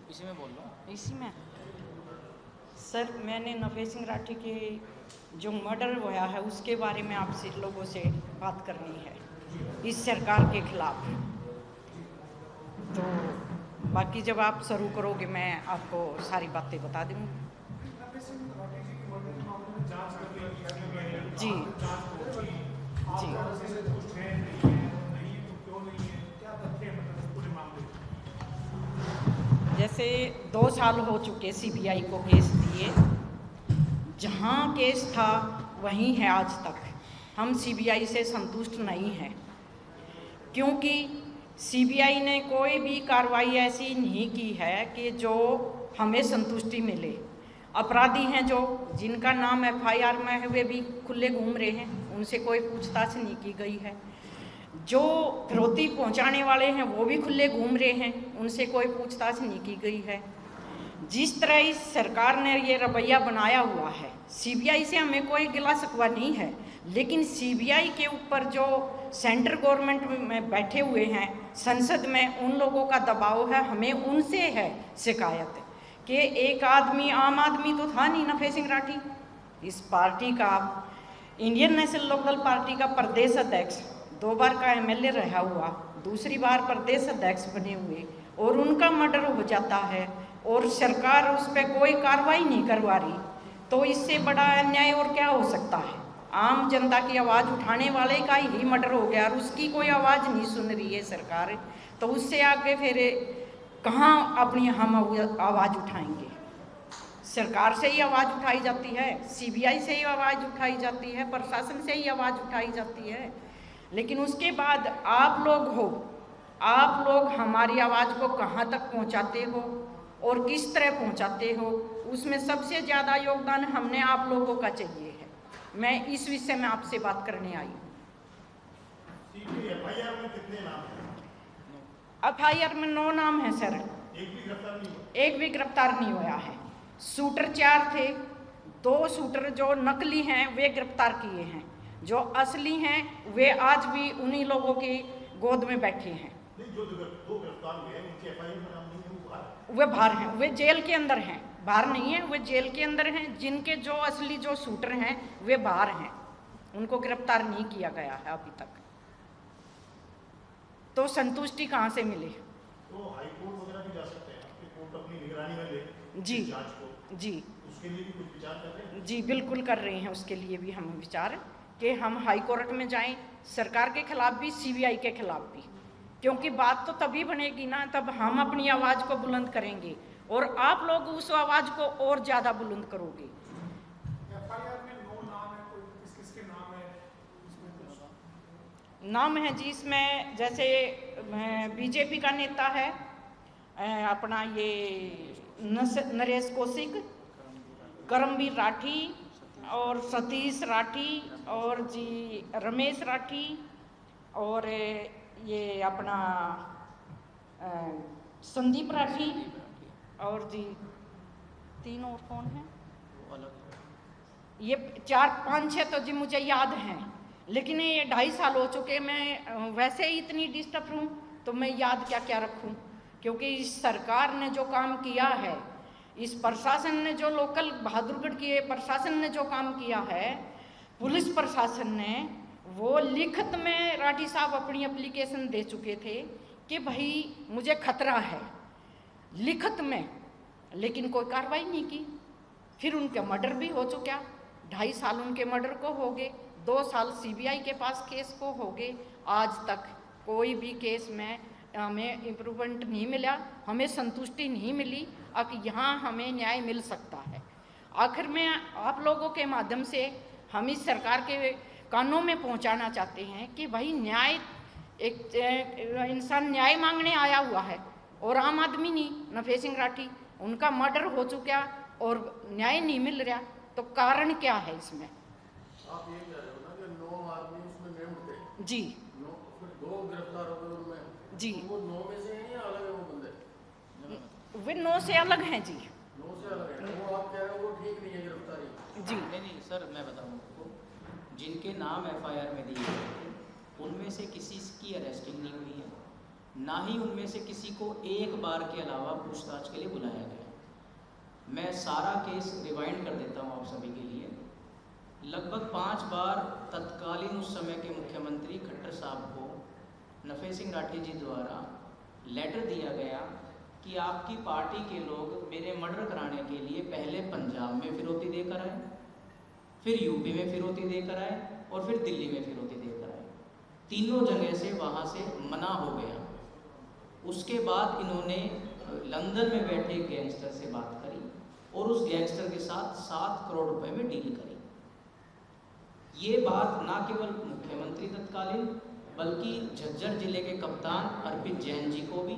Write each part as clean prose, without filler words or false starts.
इसी में बोल लो। इसी में सर, मैंने नफे सिंह राठी के जो मर्डर हुआ है उसके बारे में आपसे लोगों से बात करनी है, इस सरकार के खिलाफ। तो बाकी जब आप शुरू करोगे मैं आपको सारी बातें बता दूंगी। जी जी जैसे 2 साल हो चुके सीबीआई को केस दिए, जहां केस था वहीं है आज तक। हम सीबीआई से संतुष्ट नहीं हैं, क्योंकि सीबीआई ने कोई भी कार्रवाई ऐसी नहीं की है कि जो हमें संतुष्टि मिले। अपराधी हैं जो जिनका नाम एफआईआर में है वे भी खुले घूम रहे हैं, उनसे कोई पूछताछ नहीं की गई है। जो फिरौती पहुंचाने वाले हैं वो भी खुले घूम रहे हैं, उनसे कोई पूछताछ नहीं की गई है। जिस तरह इस सरकार ने ये रवैया बनाया हुआ है, सीबीआई से हमें कोई गिला शिकवा नहीं है, लेकिन सीबीआई के ऊपर जो सेंट्रल गवर्नमेंट में बैठे हुए हैं संसद में, उन लोगों का दबाव है। हमें उनसे है शिकायत कि एक आदमी, आम आदमी तो था नहीं नफे सिंह राठी, इस पार्टी का, इंडियन नेशनल लोकदल पार्टी का प्रदेश अध्यक्ष, 2 बार का एमएलए रहा हुआ, दूसरी बार प्रदेश अध्यक्ष बने हुए, और उनका मर्डर हो जाता है और सरकार उस पर कोई कार्रवाई नहीं करवा रही, तो इससे बड़ा अन्याय और क्या हो सकता है। आम जनता की आवाज़ उठाने वाले का ही मर्डर हो गया और उसकी कोई आवाज़ नहीं सुन रही है सरकार, तो उससे आगे फिर कहाँ अपनी हम आवाज़ उठाएंगे। सरकार से ही आवाज़ उठाई जाती है, सीबीआई से ही आवाज़ उठाई जाती है, प्रशासन से ही आवाज़ उठाई जाती है, लेकिन उसके बाद आप लोग हमारी आवाज़ को कहाँ तक पहुँचाते हो और किस तरह पहुँचाते हो, उसमें सबसे ज़्यादा योगदान हमने आप लोगों का चाहिए है। मैं इस विषय में आपसे बात करने आई हूँ। एफआईआर में कितने नाम हैं? एफआईआर में 9 नाम हैं सर। एक भी गिरफ्तार नहीं हुआ है। शूटर 4 थे, 2 शूटर जो नकली हैं वे गिरफ्तार किए हैं, जो असली हैं वे आज भी उन्हीं लोगों की गोद में बैठे हैं। जो 2 गिरफ्तार हुए हैं उनके एफआईआर में नाम नहीं है, वे बाहर हैं, वे जेल के अंदर हैं, बाहर नहीं है, वे जेल के अंदर हैं। जिनके जो असली जो शूटर हैं वे बाहर हैं, उनको गिरफ्तार नहीं किया गया है अभी तक। तो संतुष्टि कहाँ से मिले? तो हाई कोर्ट वगैरह भी जा सकते हैं, आपकी कोर्ट अपनी निगरानी में ले जी जांच को, जी उसके लिए भी कुछ विचार कर रहे हैं? जी बिल्कुल कर रहे हैं, उसके लिए भी हम विचार कि हम हाई कोर्ट में जाएं, सरकार के खिलाफ भी, सीबीआई के खिलाफ भी, क्योंकि बात तो तभी बनेगी ना तब हम अपनी आवाज़ को बुलंद करेंगे और आप लोग उस आवाज़ को और ज़्यादा बुलंद करोगे। एफआईआर में 9 नाम है, कोई किसके नाम है इसमें? नाम है जी इसमें, जैसे बीजेपी का नेता है अपना ये नरेश कौशिक, करमवीर राठी और सतीश राठी और जी रमेश राठी और ये अपना संदीप राठी और जी 3 और कौन है, ये 4-5-6 तो जी मुझे याद हैं, लेकिन ये 2.5 साल हो चुके। मैं वैसे ही इतनी डिस्टर्ब हूँ तो मैं याद क्या क्या रखूँ, क्योंकि इस सरकार ने जो काम किया है, इस प्रशासन ने जो लोकल बहादुरगढ़ की प्रशासन ने जो काम किया है, पुलिस प्रशासन ने, वो लिखित में राठी साहब अपनी एप्लीकेशन दे चुके थे कि भाई मुझे खतरा है, लिखित में, लेकिन कोई कार्रवाई नहीं की। फिर उनका मर्डर भी हो चुका, 2.5 साल उनके मर्डर को हो गए, 2 साल सीबीआई के पास केस को हो गए, आज तक कोई भी केस में हमें इम्प्रूवमेंट नहीं मिला, हमें संतुष्टि नहीं मिली। अब यहाँ हमें न्याय मिल सकता है। आखिर में आप लोगों के माध्यम से हम इस सरकार के कानों में पहुँचाना चाहते हैं कि भाई न्याय, एक इंसान न्याय मांगने आया हुआ है और आम आदमी नहीं, नफे सिंह राठी, उनका मर्डर हो चुका और न्याय नहीं मिल रहा, तो कारण क्या है इसमें? आप ये कह रहे हो ना कि 9 आदमी उसमें नेम्ड थे जी, 9, फिर 2 गिरफ्तार हो गए उनमें जी, तो वो 9 में से हैं या अलग है वो बंदे? वे 9 से अलग हैं जी। 9 से अलग है, वो आप कह रहे हो वो ठीक नहीं है गिरफ्तारी? जी नहीं सर, मैं बताऊँ आपको, जिनके नाम एफआईआर में दिए गए उनमें से किसी की अरेस्टिंग नहीं हुई है, ना ही उनमें से किसी को एक बार के अलावा पूछताछ के लिए बुलाया गया। मैं सारा केस रिवाइंड कर देता हूँ आप सभी के लिए। लगभग 5 बार तत्कालीन उस समय के मुख्यमंत्री खट्टर साहब को नफे सिंह राठी जी द्वारा लेटर दिया गया कि आपकी पार्टी के लोग मेरे मर्डर कराने के लिए पहले पंजाब में फिरौती देकर आए, फिर यूपी में फिरौती देकर आए और फिर दिल्ली में फिरौती देकर आए। तीनों जगह से वहाँ से मना हो गया। उसके बाद इन्होंने लंदन में बैठे गैंगस्टर से बात करी और उस गैंगस्टर के साथ 7 करोड़ रुपए में डील करी। ये बात ना केवल मुख्यमंत्री तत्कालीन बल्कि झज्जर जिले के कप्तान अर्पित जैन जी को भी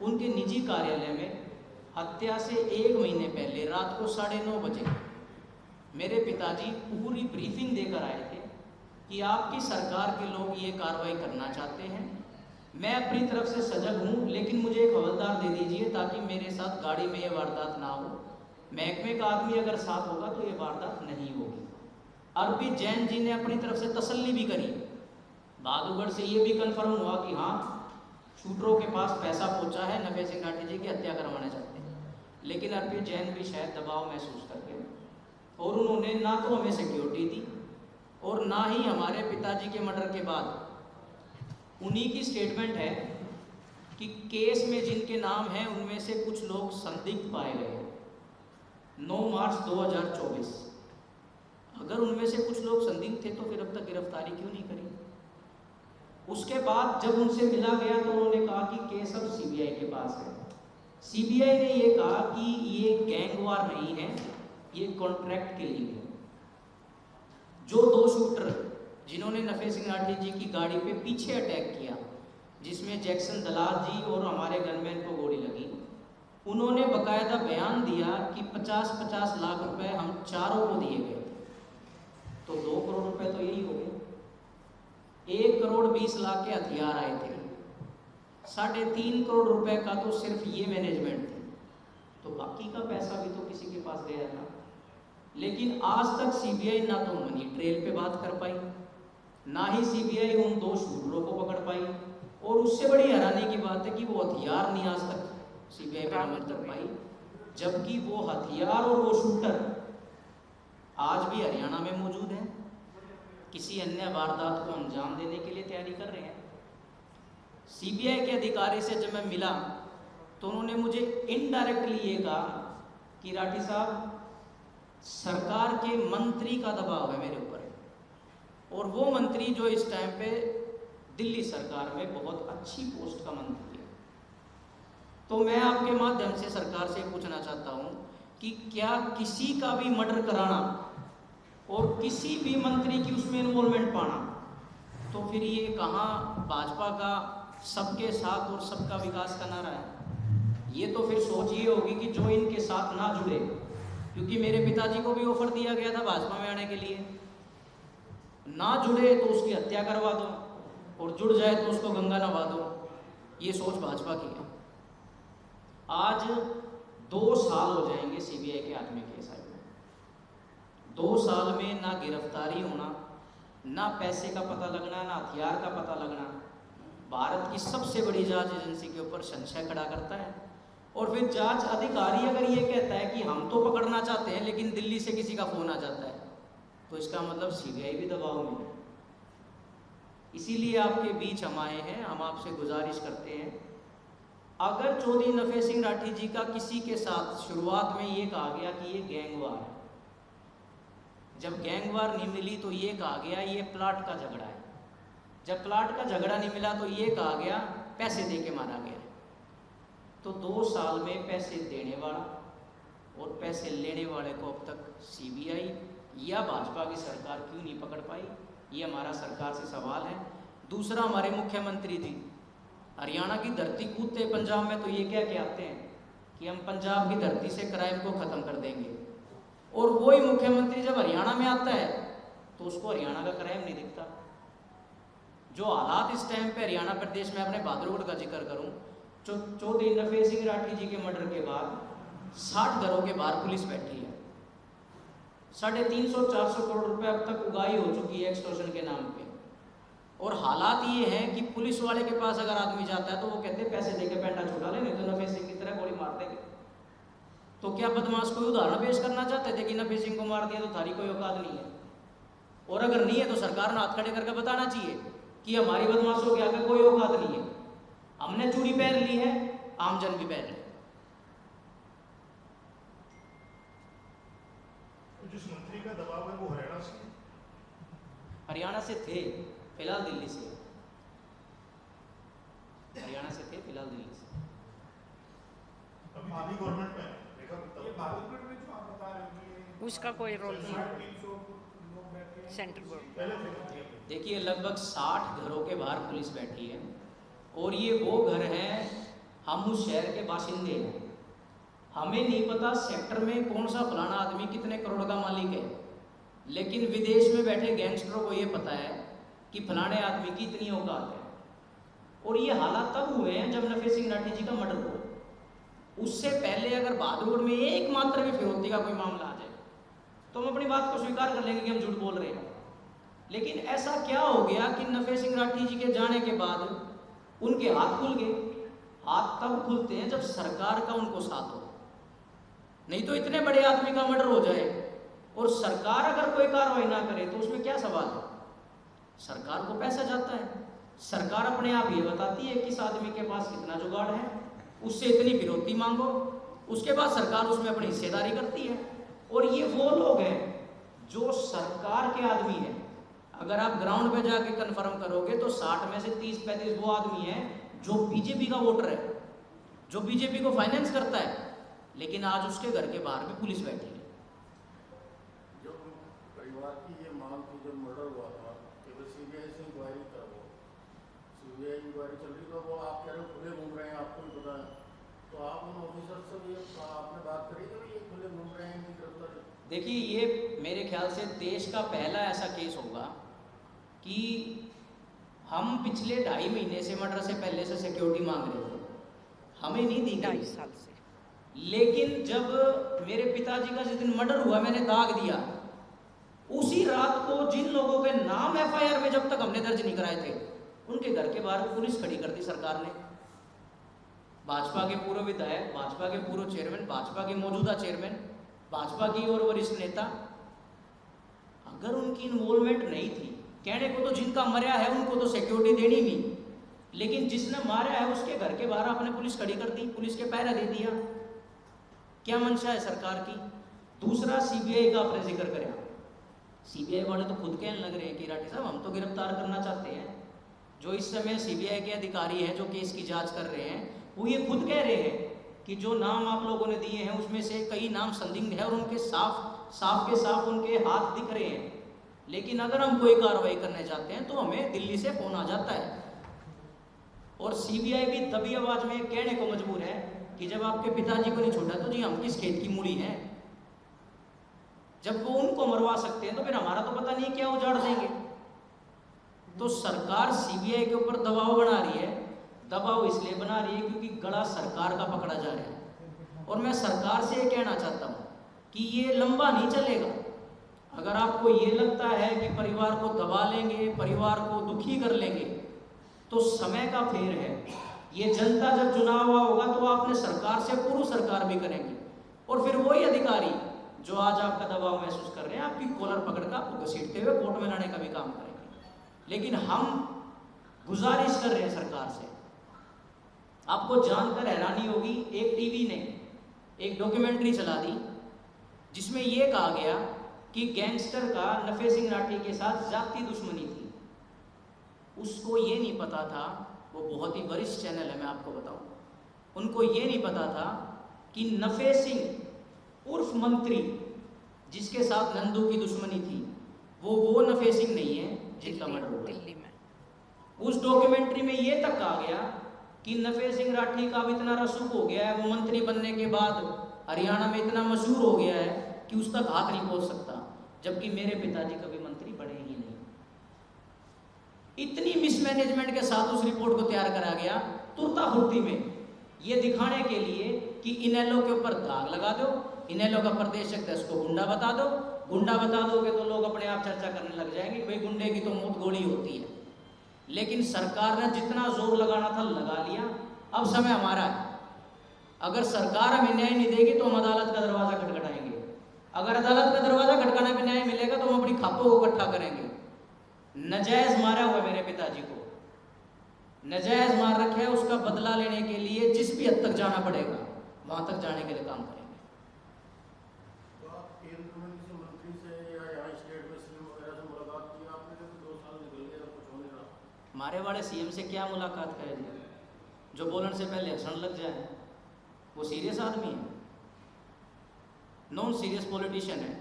उनके निजी कार्यालय में हत्या से 1 महीने पहले रात को 9:30 बजे मेरे पिताजी पूरी ब्रीफिंग देकर आए थे कि आपकी सरकार के लोग ये कार्रवाई करना चाहते हैं। मैं अपनी तरफ से सजग हूँ, लेकिन मुझे एक हवलदार दे दीजिए ताकि मेरे साथ गाड़ी में ये वारदात ना हो। महकमे का आदमी अगर साथ होगा तो ये वारदात नहीं होगी। अर्पित जैन जी ने अपनी तरफ से तसल्ली भी करी। बहादुरगढ़ से ये भी कंफर्म हुआ कि हाँ, शूटरों के पास पैसा पहुंचा है, नफे सिंह राठी जी की हत्या करवाना चाहते हैं। लेकिन अर्पित जैन भी शायद दबाव महसूस करके और उन्होंने ना तो हमें सिक्योरिटी दी और ना ही हमारे पिताजी के मर्डर के बाद उन्हीं की स्टेटमेंट है कि केस में जिनके नाम हैं उनमें से कुछ लोग संदिग्ध पाए गए। 9 मार्च 2024। अगर उनमें से कुछ लोग संदिग्ध थे तो फिर अब तक गिरफ्तारी क्यों नहीं करी? उसके बाद जब उनसे मिला गया तो उन्होंने कहा कि केस अब सीबीआई के पास है। सीबीआई ने ये कहा कि ये गैंग वार नहीं है, ये कॉन्ट्रैक्ट किलिंग है। जो 2 शूटर जिन्होंने नफे सिंह राठी जी की गाड़ी पे पीछे अटैक किया, जिसमें जैक्सन दलाल जी और हमारे गनमैन को गोली लगी, उन्होंने बकायदा बयान दिया कि 50-50 लाख रुपए हम चारों को दिए गए। तो 2 करोड़ रुपए तो यही हो गए। 1 करोड़ 20 लाख के हथियार आए थे। 3.5 करोड़ रुपए का तो सिर्फ ये मैनेजमेंट थे, तो बाकी का पैसा भी तो किसी के पास गया था। लेकिन आज तक सीबीआई ना तो मनी ट्रेल पे बात कर पाई, ना ही सीबीआई उन 2 शूटरों को पकड़ पाई, और उससे बड़ी हैरानी की बात है कि वो हथियार नहीं आज तक सीबीआई बरामद कर पाई, जबकि वो हथियार और वो शूटर आज भी हरियाणा में मौजूद हैं, किसी अन्य वारदात को अंजाम देने के लिए तैयारी कर रहे हैं। सीबीआई के अधिकारी से जब मैं मिला तो उन्होंने मुझे इनडायरेक्टली ये कहा कि राठी साहब, सरकार के मंत्री का दबाव है मेरे ऊपर, और वो मंत्री जो इस टाइम पे दिल्ली सरकार में बहुत अच्छी पोस्ट का मंत्री है। तो मैं आपके माध्यम से सरकार से पूछना चाहता हूँ कि क्या किसी का भी मर्डर कराना और किसी भी मंत्री की उसमें इन्वॉल्वमेंट पाना, तो फिर ये कहाँ भाजपा का सबके साथ और सबका विकास का नारा है? ये तो फिर सोच ये होगी कि जो इनके साथ ना जुड़े, क्योंकि मेरे पिताजी को भी ऑफर दिया गया था भाजपा में आने के लिए, ना जुड़े तो उसकी हत्या करवा दो और जुड़ जाए तो उसको गंगा नहवा दो। ये सोच भाजपा की है। आज 2 साल हो जाएंगे सीबीआई के हाथ में केस आए। 2 साल में ना गिरफ्तारी होना, ना पैसे का पता लगना, ना हथियार का पता लगना, भारत की सबसे बड़ी जांच एजेंसी के ऊपर संशय खड़ा करता है। और फिर जांच अधिकारी अगर ये कहता है कि हम तो पकड़ना चाहते हैं लेकिन दिल्ली से किसी का फोन आ जाता है, तो इसका मतलब सीबीआई भी दबाव में है। इसीलिए आपके बीच हम आए हैं। हम आपसे गुजारिश करते हैं, अगर चौधरी नफे सिंह राठी जी का किसी के साथ शुरुआत में ये कहा गया कि ये गैंगवार है, जब गैंगवार नहीं मिली तो ये कहा गया ये प्लाट का झगड़ा है, जब प्लाट का झगड़ा नहीं मिला तो ये कहा गया पैसे दे के मारा गया। तो 2 साल में पैसे देने वाला और पैसे लेने वाले को अब तक सीबीआई या भाजपा की सरकार क्यों नहीं पकड़ पाई, ये हमारा सरकार से सवाल है। दूसरा, हमारे मुख्यमंत्री जी हरियाणा की धरती कूदते पंजाब में तो ये क्या कहते हैं कि हम पंजाब की धरती से क्राइम को ख़त्म कर देंगे, और वही मुख्यमंत्री जब हरियाणा में आता है तो उसको हरियाणा का क्राइम नहीं दिखता। जो हालात इस टाइम पे हरियाणा प्रदेश में, अपने बहादुरगढ़ का जिक्र करूं, चौधरी नफे सिंह राठी जी के मर्डर के बाद 60 घरों के बाहर पुलिस बैठी है। 350-400 करोड़ रुपए अब तक उगाही हो चुकी है एक्सटॉर्शन के नाम पे। और हालात ये हैं कि पुलिस वाले के पास अगर आदमी जाता है तो वो कहते हैं पैसे देके पैंटा छुड़ा ले, नहीं तो नफे सिंह की तरह गोली मार देंगे। तो क्या बदमाश कोई उदाहरण पेश करना चाहते थे कि नफे सिंह को मार दिया तो थारी कोई औकात नहीं है? और अगर नहीं है तो सरकार ने हाथ खड़े करके बताना चाहिए कि हमारी बदमाशों के आगे कोई औकात नहीं है। हमने चूड़ी पहन ली है, आमजन भी पहन ले। तो जिस मंत्री का दबाव है वो हरियाणा से थे, फिलहाल दिल्ली से। हरियाणा से थे, फिलहाल दिल्ली से। अभी दिल्ली गवर्नमेंट में देखा ये भागलपुर में जो आप बता रहे हो कि उसका कोई रोल नहीं है 300 लोग बैठे हैं, सेंट्रल गवर्नमेंट। पहले थे। देखिए लगभग 60 घरों के बाहर पुलिस बैठी है और ये वो घर हैं, हम उस शहर के बाशिंदे हैं। हमें नहीं पता सेक्टर में कौन सा फलाना आदमी कितने करोड़ का मालिक है, लेकिन विदेश में बैठे गैंगस्टरों को ये पता है कि फलाने आदमी की इतनी औकात है। और ये हालात तब हुए हैं जब नफे सिंह राठी जी का मर्डर हुआ। उससे पहले अगर बहादुरगढ़ में एक मात्र भी फिरौती का कोई मामला आ जाए तो हम अपनी बात को स्वीकार कर लेंगे कि हम झूठ बोल रहे हैं। लेकिन ऐसा क्या हो गया कि नफे सिंह राठी जी के जाने के बाद उनके हाथ खुल गए? हाथ तब खुलते हैं जब सरकार का उनको साथ हो। नहीं तो इतने बड़े आदमी का मर्डर हो जाए और सरकार अगर कोई कार्रवाई ना करे तो उसमें क्या सवाल है? सरकार को पैसा जाता है, सरकार अपने आप ये बताती है कि इस आदमी के पास कितना जुगाड़ है, उससे इतनी फिरौती मांगो, उसके बाद सरकार उसमें अपनी हिस्सेदारी करती है। और ये वो लोग हैं जो सरकार के आदमी हैं। अगर आप ग्राउंड पे जाके कंफर्म करोगे तो 60 में से 30-35 वो आदमी हैं जो बीजेपी का वोटर है, जो बीजेपी को फाइनेंस करता है, लेकिन आज उसके घर के बाहर भी पुलिस बैठी है। जो परिवार की ये मांग थी, जब मर्डर हुआ था कि वो सीबीआई से इंक्वायरी करो, सीबीआई इंक्वायरी चल रही, तो वो आप कह रहे हो खुले घूम रहे हैं, आपको भी पता है, तो आप उन ऑफिसर से भी आपने बात करी कि ये खुले घूम रहे हैं, नहीं गिरफ्तार? देखिए ये मेरे ख्याल से देश का पहला ऐसा केस होगा कि हम पिछले 2.5 महीने से मर्डर से पहले से सिक्योरिटी मांग रहे थे, हमें नहीं दी गई। 2.5 साल से। लेकिन जब मेरे पिताजी का जिस दिन मर्डर हुआ मैंने दाग दिया, उसी रात को जिन लोगों के नाम एफआईआर में जब तक हमने दर्ज नहीं कराए थे उनके घर के बाहर पुलिस खड़ी कर दी सरकार ने। भाजपा के पूर्व विधायक, भाजपा के पूर्व चेयरमैन, भाजपा के मौजूदा चेयरमैन, भाजपा की और वरिष्ठ नेता, अगर उनकी इन्वॉल्वमेंट नहीं थी, कहने को तो जिनका मरा है उनको तो सिक्योरिटी देनी नहीं, लेकिन जिसने मारा है उसके घर के बाहर आपने पुलिस खड़ी कर दी, पुलिस के पहरा दे दिया। क्या मंशा है सरकार की? दूसरा सीबीआई का आपने जिक्र करें, सीबीआई वाले तो खुद कहने लग रहे हैं कि राठी साहब हम तो गिरफ्तार करना चाहते हैं। जो इस समय सीबीआई के अधिकारी हैं जो केस की जांच कर रहे हैं वो ये खुद कह रहे हैं कि जो नाम आप लोगों ने दिए हैं उसमें से कई नाम संदिग्ध है और उनके साफ उनके हाथ दिख रहे हैं। लेकिन अगर हम कोई कार्रवाई करने जाते हैं तो हमें दिल्ली से फोन आ जाता है। और सीबीआई भी दबी आवाज में कहने को मजबूर है कि जब आपके पिताजी को नहीं छोड़ा तो जी हम किस खेत की मूड़ी हैं। जब वो उनको मरवा सकते हैं तो फिर हमारा तो पता नहीं क्या उजाड़ देंगे। तो सरकार सीबीआई के ऊपर दबाव बना रही है। दबाव इसलिए बना रही है क्योंकि गला सरकार का पकड़ा जा रहा है। और मैं सरकार से ये कहना चाहता हूँ कि ये लंबा नहीं चलेगा। अगर आपको ये लगता है कि परिवार को दबा लेंगे, परिवार को दुखी कर लेंगे, तो समय का फेर है। ये जनता जब चुनाव हुआ होगा तो आपने सरकार से पूर्व सरकार भी करेंगे और फिर वही अधिकारी जो आज आपका दबाव महसूस कर रहे हैं आपकी कॉलर पकड़ कर आपको घसीटते हुए कोर्ट में लाने का भी काम करेंगे। लेकिन हम गुजारिश कर रहे हैं सरकार से। आपको जानकर हैरानी होगी, एक टीवी ने एक डॉक्यूमेंट्री चला दी जिसमें यह कहा गया कि गैंगस्टर का नफे सिंह राठी के साथ जाति दुश्मनी थी। उसको ये नहीं पता था, वो बहुत ही वरिष्ठ चैनल है मैं आपको बताऊं, उनको ये नहीं पता था कि नफे सिंह उर्फ मंत्री जिसके साथ नंदू की दुश्मनी थी वो नफे सिंह नहीं है जिनका मर्डर हुआ दिल्ली में। उस डॉक्यूमेंट्री में ये तक कहा गया कि नफे सिंह राठी का अब इतना रसूख हो गया है, वो मंत्री बनने के बाद हरियाणा में इतना मशहूर हो गया है कि उस तक हाथ नहीं पहुंच सकता, जबकि मेरे पिताजी कभी मंत्री बने ही नहीं। इतनी मिसमैनेजमेंट के साथ उस रिपोर्ट को तैयार करा गया तुरता फुर्ती में, ये दिखाने के लिए कि इनेलो के ऊपर दाग लगा दो, इनेलो का प्रदेश अध्यक्ष को गुंडा बता दो। गुंडा बता दोगे तो लोग अपने आप चर्चा करने लग जाएंगे, भाई गुंडे की तो मौत गोली होती है। लेकिन सरकार ने जितना जोर लगाना था लगा लिया। अब समय हमारा है। अगर सरकार हमें न्याय नहीं देगी तो हम अदालत का दरवाजा खटखटाएंगे। अगर अदालत का दरवाजा खटखटाने पे न्याय मिलेगा तो हम अपनी खापों को इकट्ठा करेंगे। नजायज मारा हुआ मेरे पिताजी को, नजायज मार रखे है, उसका बदला लेने के लिए जिस भी हद तक जाना पड़ेगा वहां तक जाने के लिए काम करेंगे। तो आप केंद्र में किसी मंत्री से या यहाँ स्टेट में सीएम वगैरह से मुलाकात की आपने? जब 2 साल निकल गए, कुछ हो नहीं रहा। हमारे वाले सीएम से क्या मुलाकात करेंगे? जो बोलने से पहले हंसने लग जाए, वो सीरियस आदमी है, नॉन सीरियस पॉलिटिशियन है।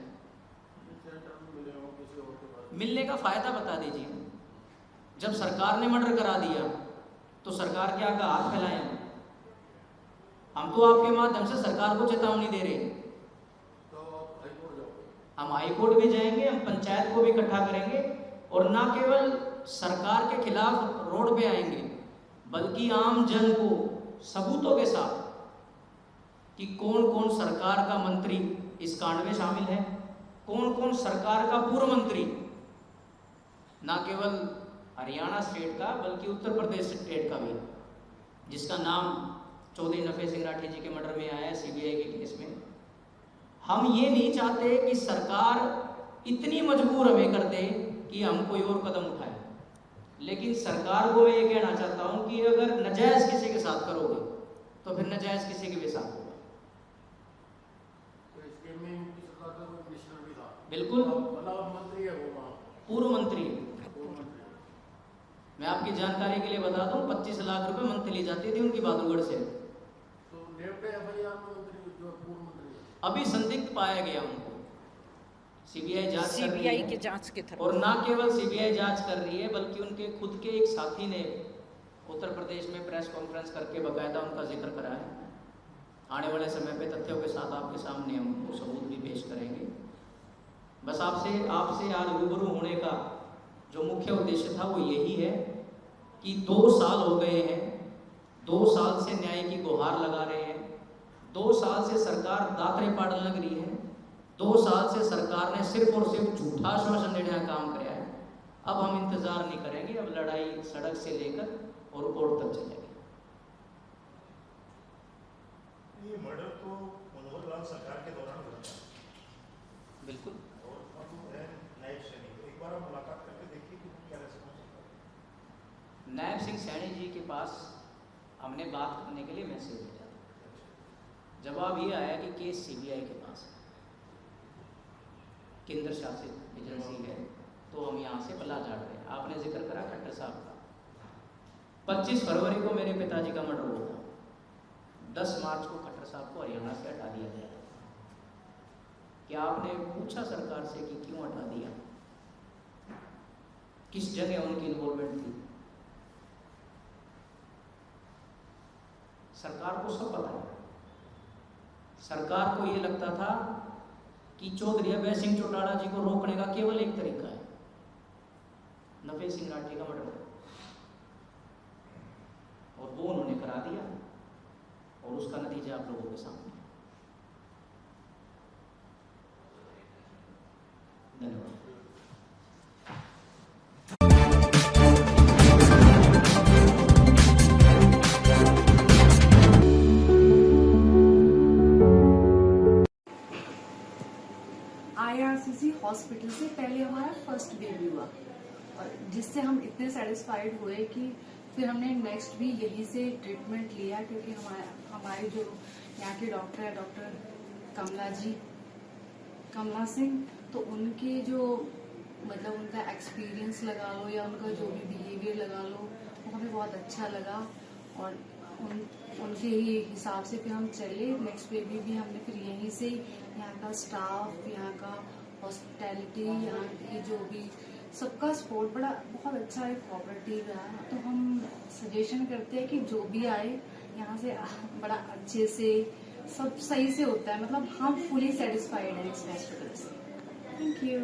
सेंटर में मिले हो किसी और के पास? मिलने का फायदा बता दीजिए। जब सरकार ने मर्डर करा दिया तो सरकार के आगे हाथ फैलाए हम तो आपके माध्यम से सरकार को चेतावनी दे रहे हैं। तो आप हाईकोर्ट जाओगे? हम हाईकोर्ट भी जाएंगे, हम पंचायत को भी इकट्ठा करेंगे और ना केवल सरकार के खिलाफ रोड पे आएंगे बल्कि आम जन को सबूतों के साथ कि कौन कौन सरकार का मंत्री इस कांड में शामिल है, कौन कौन सरकार का पूर्व मंत्री, ना केवल हरियाणा स्टेट का बल्कि उत्तर प्रदेश स्टेट का भी, जिसका नाम चौधरी नफे सिंह राठी जी के मर्डर में आया है सीबीआई के केस में। हम ये नहीं चाहते कि सरकार इतनी मजबूर हमें कर दे कि हम कोई और कदम उठाएं, लेकिन सरकार को मैं ये कहना चाहता हूं कि अगर नजायज किसी के साथ करोगे तो फिर नजायज किसी के भी साथ होगा। तो इसके में उनकी सरकार का कोई मिनिस्टर भी था? बिल्कुल, मतलब मंत्री है वो वहाँ? पूर्व मंत्री है। पूर्व मंत्री। मैं आपकी जानकारी के लिए बता दूं, 25 लाख रुपए मंथली जाती थी उनकी बहादुरगढ़ से। तो नेवटे एफआईआर में मंत्री जो पूर्व मंत्री है? अभी संदिग्ध पाया गया उनको, सीबीआई जांच कर रही सीबीआई है। के जांच के थ्रू। और ना केवल सीबीआई जांच कर रही है बल्कि उनके खुद के एक साथी ने उत्तर प्रदेश में प्रेस कॉन्फ्रेंस करके बकायदा उनका जिक्र करा है। आने वाले समय पे तथ्यों के साथ आपके सामने हम उनको सबूत भी पेश करेंगे। बस आपसे आज रूबरू होने का जो मुख्य उद्देश्य था वो यही है कि 2 साल हो गए हैं, 2 साल से न्याय की गुहार लगा रहे हैं, 2 साल से सरकार दातरे पाड़न लग रही है, 2 साल से सरकार ने सिर्फ और सिर्फ झूठा आश्वासन देने का काम किया है। अब हम इंतजार नहीं करेंगे, अब लड़ाई सड़क से लेकर और कोर्ट तक चलेगी। ये मर्डर तो मनोहर लाल सरकार के दौरान हुआ था। बिल्कुल। और अब है नायब सैनिक, एक बार आप मुलाकात करके देखिए कि क्या रेस्पॉन्स होता है। नायब सिंह सैनी जी के पास हमने बात करने के लिए मैसेज भेजा, जवाब ये आया कि केस सीबीआई के पास है, केंद्र शासित एजेंसी है, तो हम यहाँ से पला झाड़ रहे हैं। आपने जिक्र करा खट्टर साहब का, 25 फरवरी को मेरे पिताजी का मर्डर हुआ था, 10 मार्च को खट्टर साहब को हरियाणा से हटा दिया गया। क्या आपने पूछा सरकार से कि क्यों हटा दिया, किस जगह उनकी इन्वॉल्वमेंट थी? सरकार को सब पता है। सरकार को ये लगता था कि चौधरी अभय सिंह चौटाला जी को रोकने का केवल एक तरीका है, नफे सिंह राठी का मर्डर, और वो उन्होंने करा दिया और उसका नतीजा आप लोगों के सामने। धन्यवाद। IRCC हॉस्पिटल से पहले हमारा फर्स्ट बेबी हुआ और जिससे हम इतने सेटिस्फाइड हुए कि फिर हमने नेक्स्ट भी यहीं से ट्रीटमेंट लिया, क्योंकि हमारे जो यहाँ के डॉक्टर है, डॉक्टर कमला सिंह, तो उनके जो मतलब उनका एक्सपीरियंस लगा लो या उनका जो भी बिहेवियर लगा लो, वो हमें बहुत अच्छा लगा और उनके ही हिसाब से फिर हम चले। नेक्स्ट बेबी भी हमने फिर यहीं से, यहाँ का स्टाफ, यहाँ का हॉस्पिटैलिटी, यहाँ की जो भी सबका सपोर्ट बहुत अच्छा है, कोऑपरेटिव है। तो हम सजेशन करते हैं कि जो भी आए यहाँ से बड़ा अच्छे से सब सही से होता है, मतलब हम फुली सेटिस्फाइड हैं इस हॉस्पिटल से। Thank you.